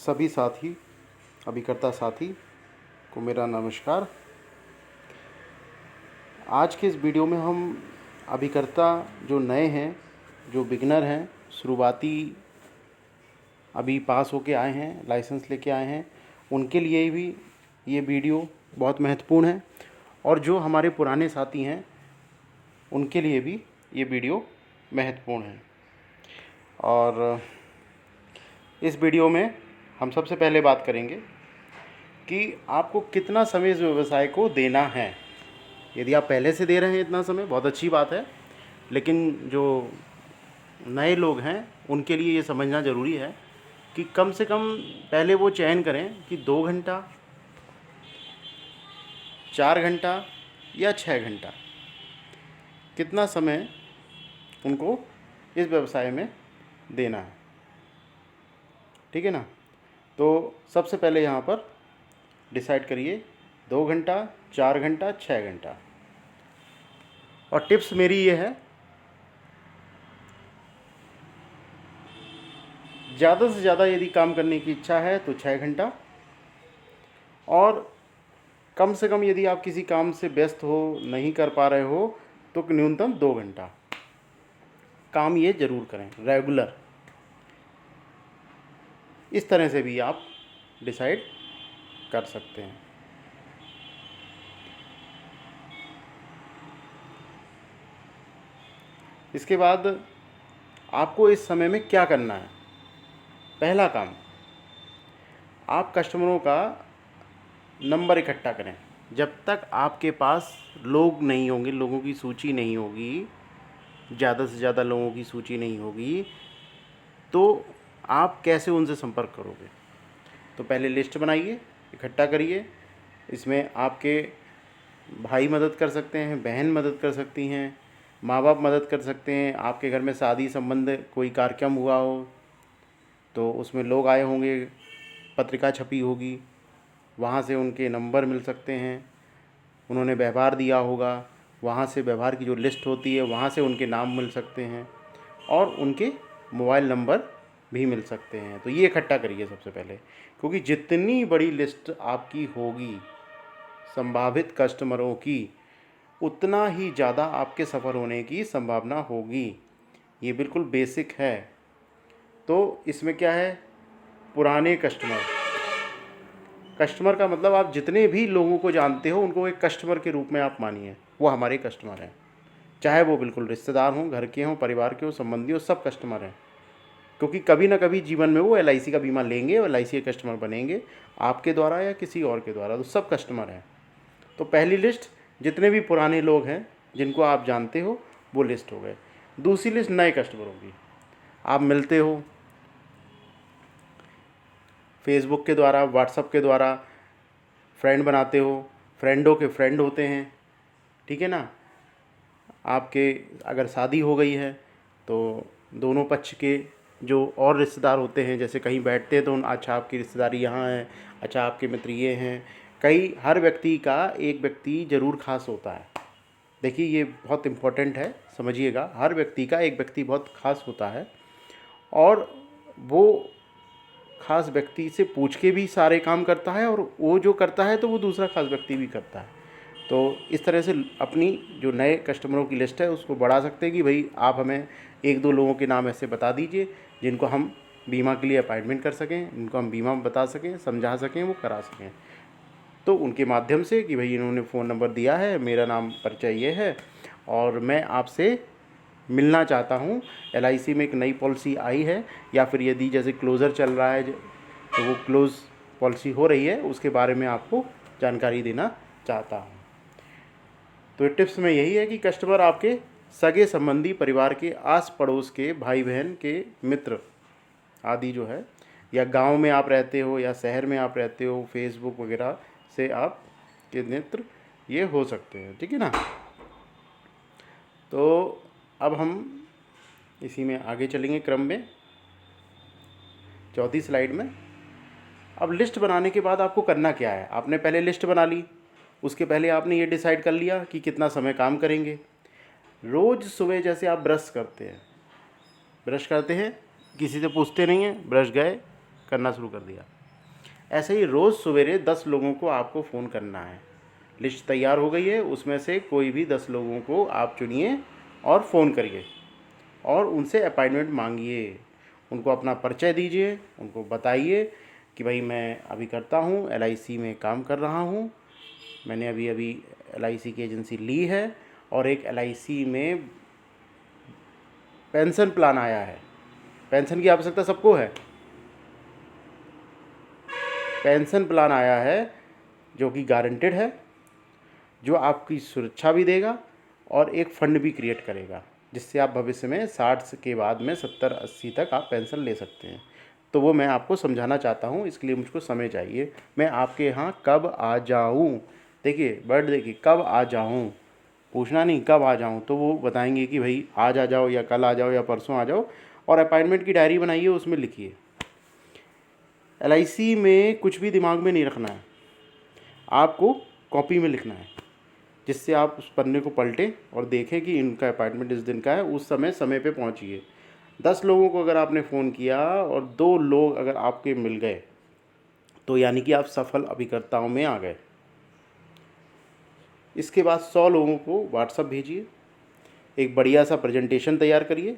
सभी साथी अभिकर्ता साथी को मेरा नमस्कार। आज के इस वीडियो में हम अभिकर्ता जो नए हैं, जो बिगिनर हैं, शुरुआती अभी पास होके आए हैं, लाइसेंस लेके आए हैं, उनके लिए भी ये वीडियो बहुत महत्वपूर्ण है। और जो हमारे पुराने साथी हैं उनके लिए भी ये वीडियो महत्वपूर्ण है। और इस वीडियो में हम सबसे पहले बात करेंगे कि आपको कितना समय इस व्यवसाय को देना है। यदि आप पहले से दे रहे हैं इतना समय, बहुत अच्छी बात है, लेकिन जो नए लोग हैं उनके लिए ये समझना ज़रूरी है कि कम से कम पहले वो चयन करें कि 2 घंटा, 4 घंटा या 6 घंटा कितना समय उनको इस व्यवसाय में देना है। ठीक है ना। तो सबसे पहले यहाँ पर डिसाइड करिए 2 घंटा, 4 घंटा, 6 घंटा। और टिप्स मेरी ये है, ज़्यादा से ज़्यादा यदि काम करने की इच्छा है तो 6 घंटा, और कम से कम यदि आप किसी काम से व्यस्त हो, नहीं कर पा रहे हो, तो न्यूनतम 2 घंटा काम ये ज़रूर करें रेगुलर। इस तरह से भी आप डिसाइड कर सकते हैं। इसके बाद आपको इस समय में क्या करना है। पहला काम, आप कस्टमरों का नंबर इकट्ठा करें। जब तक आपके पास लोग नहीं होंगे, लोगों की सूची नहीं होगी, ज़्यादा से ज़्यादा लोगों की सूची नहीं होगी, तो आप कैसे उनसे संपर्क करोगे। तो पहले लिस्ट बनाइए, इकट्ठा करिए। इसमें आपके भाई मदद कर सकते हैं, बहन मदद कर सकती हैं, माँ बाप मदद कर सकते हैं। आपके घर में शादी संबंध कोई कार्यक्रम हुआ हो तो उसमें लोग आए होंगे, पत्रिका छपी होगी, वहाँ से उनके नंबर मिल सकते हैं। उन्होंने व्यवहार दिया होगा, वहाँ से व्यवहार की जो लिस्ट होती है वहाँ से उनके नाम मिल सकते हैं और उनके मोबाइल नंबर भी मिल सकते हैं। तो ये इकट्ठा करिए सबसे पहले, क्योंकि जितनी बड़ी लिस्ट आपकी होगी संभावित कस्टमरों की, उतना ही ज़्यादा आपके सफ़र होने की संभावना होगी। ये बिल्कुल बेसिक है। तो इसमें क्या है, पुराने कस्टमर का मतलब आप जितने भी लोगों को जानते हो उनको एक कस्टमर के रूप में आप मानिए, वो हमारे कस्टमर हैं। चाहे वो बिल्कुल रिश्तेदार हों, घर के हों, परिवार के हों, संबंधी हो, सब कस्टमर हैं। क्योंकि कभी ना कभी जीवन में वो LIC का बीमा लेंगे और LIC के कस्टमर बनेंगे, आपके द्वारा या किसी और के द्वारा। तो सब कस्टमर हैं। तो पहली लिस्ट जितने भी पुराने लोग हैं जिनको आप जानते हो, वो लिस्ट हो गए। दूसरी लिस्ट नए कस्टमरों की। आप मिलते हो फेसबुक के द्वारा, व्हाट्सएप के द्वारा, फ्रेंड बनाते हो, फ्रेंडों के फ्रेंड होते हैं। ठीक है ना। आपके अगर शादी हो गई है तो दोनों पक्ष के जो और रिश्तेदार होते हैं, जैसे कहीं बैठते हैं तो अच्छा आपकी रिश्तेदारी यहाँ है, अच्छा आपके मित्र ये हैं। हर व्यक्ति का एक व्यक्ति ज़रूर खास होता है। देखिए ये बहुत इम्पोर्टेंट है, समझिएगा। हर व्यक्ति का एक व्यक्ति बहुत खास होता है और वो खास व्यक्ति से पूछ के भी सारे काम करता है, और वो जो करता है तो वो दूसरा खास व्यक्ति भी करता है। तो इस तरह से अपनी जो नए कस्टमरों की लिस्ट है उसको बढ़ा सकते हैं कि भाई आप हमें 1-2 लोगों के नाम ऐसे बता दीजिए जिनको हम बीमा के लिए अपॉइंटमेंट कर सकें, इनको हम बीमा बता सकें, समझा सकें, वो करा सकें। तो उनके माध्यम से कि भाई इन्होंने फ़ोन नंबर दिया है, मेरा नाम परिचय ये है और मैं आपसे मिलना चाहता हूँ। LIC में एक नई पॉलिसी आई है, या फिर यदि जैसे क्लोज़र चल रहा है तो वो क्लोज़ पॉलिसी हो रही है, उसके बारे में आपको जानकारी देना चाहता हूँ। तो टिप्स में यही है कि कस्टमर आपके सगे संबंधी, परिवार के, आस पड़ोस के, भाई बहन के, मित्र आदि जो है, या गांव में आप रहते हो या शहर में आप रहते हो, फेसबुक वगैरह से आप के मित्र ये हो सकते हैं। ठीक है ना। तो अब हम इसी में आगे चलेंगे क्रम में, चौथी स्लाइड में। अब लिस्ट बनाने के बाद आपको करना क्या है। आपने पहले लिस्ट बना ली, उसके पहले आपने ये डिसाइड कर लिया कि कितना समय काम करेंगे। रोज़ सुबह जैसे आप ब्रश करते हैं, किसी से पूछते नहीं हैं, ब्रश गए, करना शुरू कर दिया। ऐसे ही रोज़ सवेरे 10 लोगों को आपको फ़ोन करना है। लिस्ट तैयार हो गई है, उसमें से कोई भी 10 लोगों को आप चुनिए और फ़ोन करिए और उनसे अपॉइंटमेंट मांगिए। उनको अपना परिचय दीजिए, उनको बताइए कि भाई मैं अभी करता हूँ, LIC में काम कर रहा हूँ, मैंने अभी अभी LIC की एजेंसी ली है और एक LIC में पेंशन प्लान आया है। पेंशन की आवश्यकता सबको है। पेंशन प्लान आया है जो कि गारंटेड है, जो आपकी सुरक्षा भी देगा और एक फ़ंड भी क्रिएट करेगा, जिससे आप भविष्य में 60 के बाद में 70-80 तक आप पेंशन ले सकते हैं। तो वो मैं आपको समझाना चाहता हूँ, इसके लिए मुझको समय चाहिए। मैं आपके यहाँ कब आ जाऊँ? देखिए वर्ड देखिए, कब आ जाऊँ, पूछना नहीं कब आ जाऊँ। तो वो बताएंगे कि भाई आज आ जाओ या कल आ जाओ या परसों आ जाओ। और अपॉइंटमेंट की डायरी बनाइए, उसमें लिखिए। LIC में कुछ भी दिमाग में नहीं रखना है, आपको कॉपी में लिखना है, जिससे आप उस पन्ने को पलटें और देखें कि इनका अपॉइंटमेंट इस दिन का है। उस समय पे पहुंचिए। 10 लोगों को अगर आपने फ़ोन किया और 2 लोग अगर आपके मिल गए तो यानी कि आप सफल अभिकर्ताओं में आ गए। इसके बाद 100 लोगों को व्हाट्सएप भेजिए, एक बढ़िया सा प्रेजेंटेशन तैयार करिए,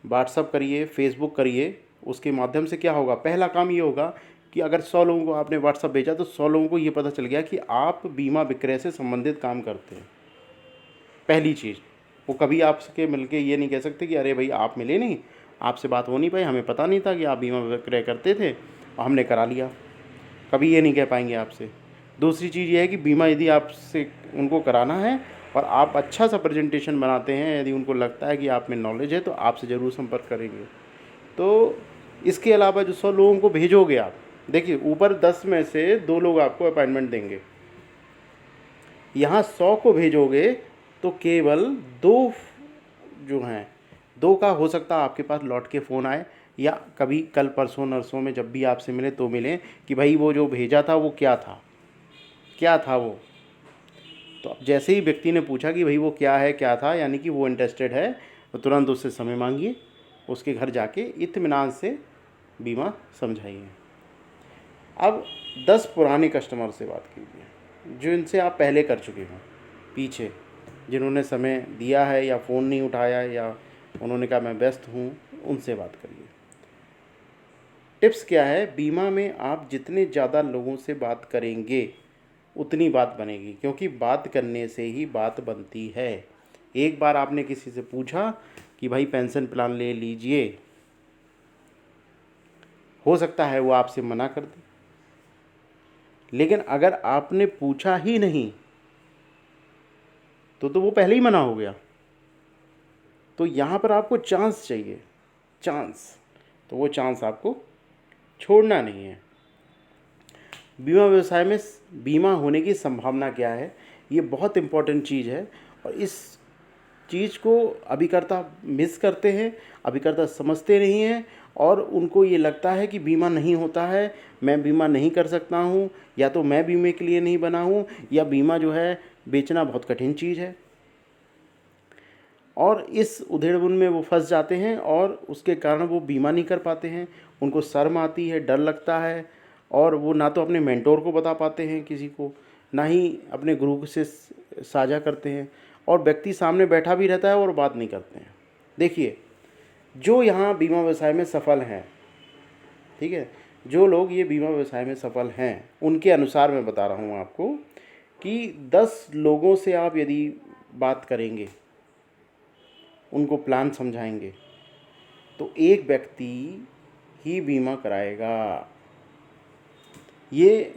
व्हाट्सएप करिए, फेसबुक करिए। उसके माध्यम से क्या होगा, पहला काम ये होगा कि अगर 100 लोगों को आपने व्हाट्सएप भेजा तो 100 लोगों को ये पता चल गया कि आप बीमा विक्रय से संबंधित काम करते हैं। पहली चीज़, वो कभी आपसे मिल के ये नहीं कह सकते कि अरे भाई आप मिले नहीं, आपसे बात हो नहीं पाई, हमें पता नहीं था कि आप बीमा विक्रय करते थे और हमने करा लिया। कभी ये नहीं कह पाएंगे आपसे। दूसरी चीज़ ये है कि बीमा यदि आपसे उनको कराना है और आप अच्छा सा प्रेजेंटेशन बनाते हैं, यदि उनको लगता है कि आप में नॉलेज है, तो आपसे ज़रूर संपर्क करेंगे। तो इसके अलावा जो 100 लोगों को भेजोगे आप, देखिए ऊपर 10 में से 2 लोग आपको अपॉइंटमेंट देंगे, यहाँ 100 को भेजोगे तो केवल 2 जो हैं, 2 का हो सकता है आपके पास लौट के फ़ोन आए, या कभी कल परसों नरसों में जब भी आपसे मिले तो मिलें कि भाई वो जो भेजा था वो क्या था, क्या था वो। तो अब जैसे ही व्यक्ति ने पूछा कि भाई वो क्या है, क्या था, यानी कि वो इंटरेस्टेड है, तो तुरंत उससे समय मांगिए, उसके घर जाके इत्मीनान से बीमा समझाइए। अब 10 पुराने कस्टमर से बात कीजिए, जो इनसे आप पहले कर चुके हों, पीछे जिन्होंने समय दिया है या फ़ोन नहीं उठाया या उन्होंने कहा मैं व्यस्त हूँ, उनसे बात करिए। टिप्स क्या है, बीमा में आप जितने ज़्यादा लोगों से बात करेंगे उतनी बात बनेगी, क्योंकि बात करने से ही बात बनती है। एक बार आपने किसी से पूछा कि भाई पेंशन प्लान ले लीजिए, हो सकता है वो आपसे मना कर दे, लेकिन अगर आपने पूछा ही नहीं तो वो पहले ही मना हो गया। तो यहाँ पर आपको चांस चाहिए, चांस, तो वो चांस आपको छोड़ना नहीं है। बीमा व्यवसाय में बीमा होने की संभावना क्या है, ये बहुत इम्पोर्टेंट चीज़ है और इस चीज़ को अभिकर्ता मिस करते हैं, अभिकर्ता समझते नहीं हैं और उनको ये लगता है कि बीमा नहीं होता है, मैं बीमा नहीं कर सकता हूँ, या तो मैं बीमे के लिए नहीं बना हूँ, या बीमा जो है बेचना बहुत कठिन चीज़ है। और इस उधेड़बुन में वो फंस जाते हैं और उसके कारण वो बीमा नहीं कर पाते हैं। उनको शर्म आती है, डर लगता है, और वो ना तो अपने मेंटोर को बता पाते हैं किसी को, ना ही अपने गुरु से साझा करते हैं, और व्यक्ति सामने बैठा भी रहता है और बात नहीं करते हैं। देखिए, जो यहाँ बीमा व्यवसाय में सफल हैं, ठीक है, जो लोग ये बीमा व्यवसाय में सफल हैं, उनके अनुसार मैं बता रहा हूँ आपको कि 10 लोगों से आप यदि बात करेंगे, उनको प्लान समझाएंगे, तो एक व्यक्ति ही बीमा कराएगा। ये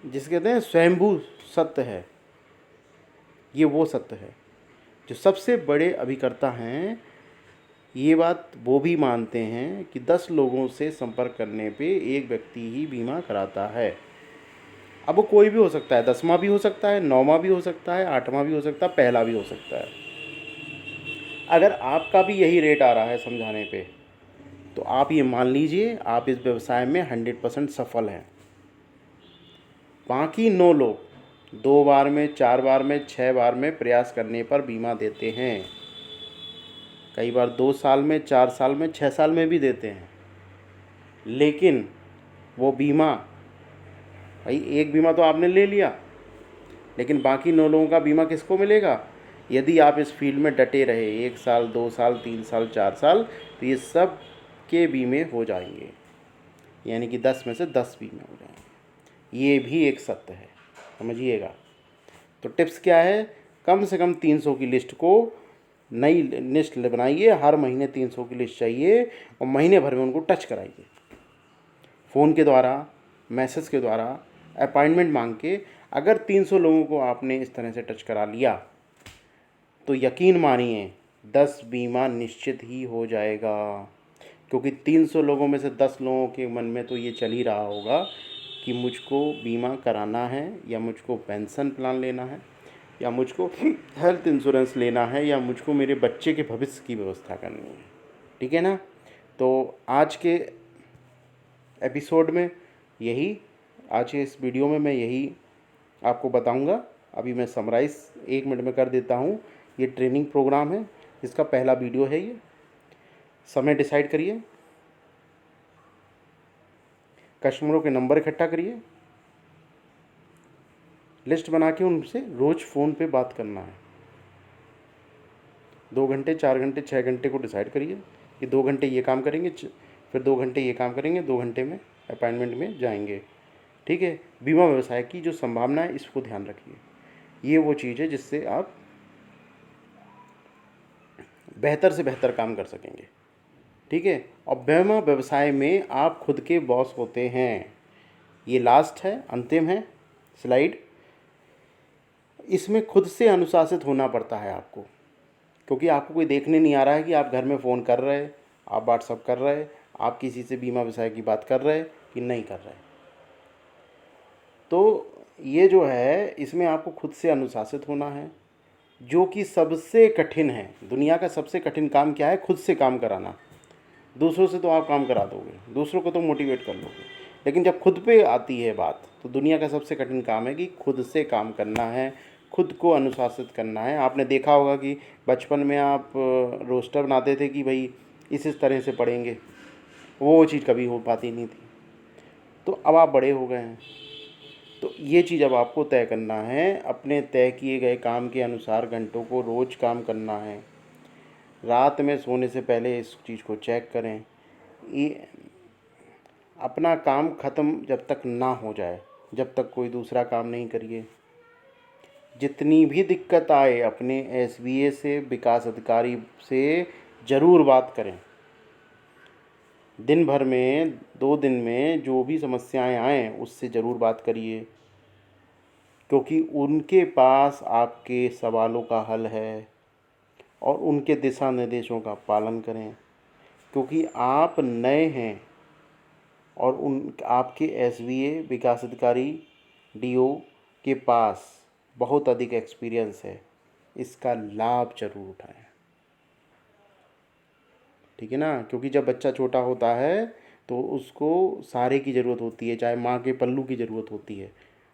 जिसे कहते हैं स्वयंभू सत्य है, ये वो सत्य है जो सबसे बड़े अभिकर्ता हैं, ये बात वो भी मानते हैं कि 10 लोगों से संपर्क करने पे एक व्यक्ति ही बीमा कराता है। अब वो कोई भी हो सकता है, 10वां भी हो सकता है, 9वां भी हो सकता है, 8वां भी हो सकता है, पहला भी हो सकता है। अगर आपका भी यही रेट आ रहा है समझाने पे, तो आप ये मान लीजिए आप इस व्यवसाय में 100% सफल हैं। बाकी 9 लोग 2 बार में, 4 बार में, 6 बार में प्रयास करने पर बीमा देते हैं। कई बार 2 साल में, 4 साल में, 6 साल में भी देते हैं। लेकिन वो बीमा, भाई एक बीमा तो आपने ले लिया, लेकिन बाकी 9 लोगों का बीमा किसको मिलेगा? यदि आप इस फील्ड में डटे रहे 1 साल, 2 साल, 3 साल, 4 साल, तो ये सब के बीमे हो जाएंगे, यानी कि 10 में से 10 बीमे हो जाएंगे। ये भी एक सत्य है, समझिएगा। तो टिप्स क्या है? कम से कम 300 की लिस्ट को नई लिस्ट बनाइए, हर महीने 300 की लिस्ट चाहिए और महीने भर में उनको टच कराइए, फ़ोन के द्वारा, मैसेज के द्वारा, अपॉइंटमेंट मांग के। अगर 300 लोगों को आपने इस तरह से टच करा लिया तो यकीन मानिए 10 बीमा निश्चित ही हो जाएगा, क्योंकि 300 लोगों में से 10 लोगों के मन में तो ये चल ही रहा होगा कि मुझको बीमा कराना है, या मुझको पेंशन प्लान लेना है, या मुझको हेल्थ इंश्योरेंस लेना है, या मुझको मेरे बच्चे के भविष्य की व्यवस्था करनी है। ठीक है ना? तो आज के एपिसोड में यही, आज के इस वीडियो में मैं यही आपको बताऊंगा। अभी मैं समराइज़ 1 मिनट में कर देता हूँ। ये ट्रेनिंग प्रोग्राम है, इसका पहला वीडियो है ये। समय डिसाइड करिए, कस्टमरों के नंबर इकट्ठा करिए, लिस्ट बना के उनसे रोज़ फ़ोन पे बात करना है। 2 घंटे, 4 घंटे, 6 घंटे को डिसाइड करिए कि 2 घंटे ये काम करेंगे, फिर 2 घंटे ये काम करेंगे, 2 घंटे में अपॉइंटमेंट में जाएंगे। ठीक है? बीमा व्यवसाय की जो संभावना है, इसको ध्यान रखिए। ये वो चीज़ है जिससे आप बेहतर से बेहतर काम कर सकेंगे। ठीक है? और बीमा व्यवसाय में आप खुद के बॉस होते हैं। ये लास्ट है, अंतिम है स्लाइड। इसमें खुद से अनुशासित होना पड़ता है आपको, क्योंकि आपको कोई देखने नहीं आ रहा है कि आप घर में फ़ोन कर रहे, आप व्हाट्सअप कर रहे, आप किसी से बीमा व्यवसाय की बात कर रहे कि नहीं कर रहे। तो ये जो है, इसमें आपको खुद से अनुशासित होना है, जो कि सबसे कठिन है। दुनिया का सबसे कठिन काम क्या है? खुद से काम कराना। दूसरों से तो आप काम करा दोगे, दूसरों को तो मोटिवेट कर लोगे, लेकिन जब खुद पे आती है बात, तो दुनिया का सबसे कठिन काम है कि खुद से काम करना है, खुद को अनुशासित करना है। आपने देखा होगा कि बचपन में आप रोस्टर बनाते थे कि भाई इस तरह से पढ़ेंगे, वो चीज़ कभी हो पाती नहीं थी। तो अब आप बड़े हो गए हैं, तो ये चीज़ अब आपको तय करना है। अपने तय किए गए काम के अनुसार घंटों को रोज़ काम करना है। रात में सोने से पहले इस चीज़ को चेक करें। ये अपना काम ख़त्म जब तक ना हो जाए, जब तक कोई दूसरा काम नहीं करिए। जितनी भी दिक्कत आए, अपने एसबीए से, विकास अधिकारी से ज़रूर बात करें। दिन भर में, 2 दिन में जो भी समस्याएं आएँ, उससे ज़रूर बात करिए, क्योंकि उनके पास आपके सवालों का हल है। और उनके दिशा निर्देशों का पालन करें, क्योंकि आप नए हैं और आपके एसबीए, विकास अधिकारी, डीओ के पास बहुत अधिक एक्सपीरियंस है। इसका लाभ जरूर उठाएं। ठीक है ना? क्योंकि जब बच्चा छोटा होता है तो उसको सहारे की ज़रूरत होती है, चाहे माँ के पल्लू की ज़रूरत होती है,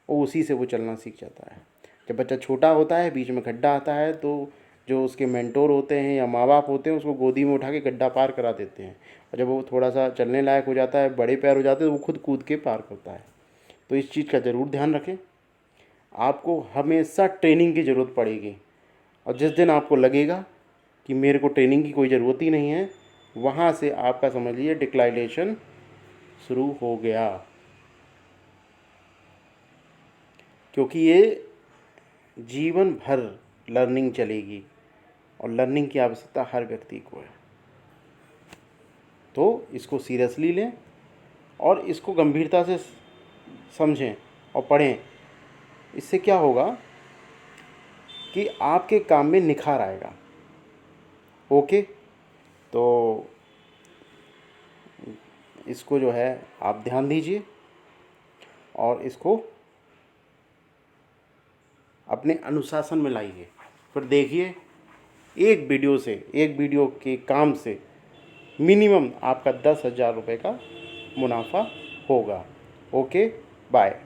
और उसी से वो चलना सीख जाता है। जब बच्चा छोटा होता है, बीच में गड्ढा आता है, तो जो उसके मेंटोर होते हैं या माँ बाप होते हैं, उसको गोदी में उठा के गड्ढा पार करा देते हैं। और जब वो थोड़ा सा चलने लायक हो जाता है, बड़े पैर हो जाते हैं, तो वो खुद कूद के पार करता है। तो इस चीज़ का ज़रूर ध्यान रखें। आपको हमेशा ट्रेनिंग की ज़रूरत पड़ेगी, और जिस दिन आपको लगेगा कि मेरे को ट्रेनिंग की कोई ज़रूरत ही नहीं है, वहाँ से आपका समझ लीजिए डिक्लाइनेशन शुरू हो गया। क्योंकि ये जीवन भर लर्निंग चलेगी, और लर्निंग की आवश्यकता हर व्यक्ति को है। तो इसको सीरियसली लें और इसको गंभीरता से समझें और पढ़ें। इससे क्या होगा कि आपके काम में निखार आएगा। ओके? तो इसको जो है आप ध्यान दीजिए और इसको अपने अनुशासन में लाइए। फिर देखिए, एक वीडियो के काम से मिनिमम आपका 10,000 रुपये का मुनाफा होगा। Okay, bye.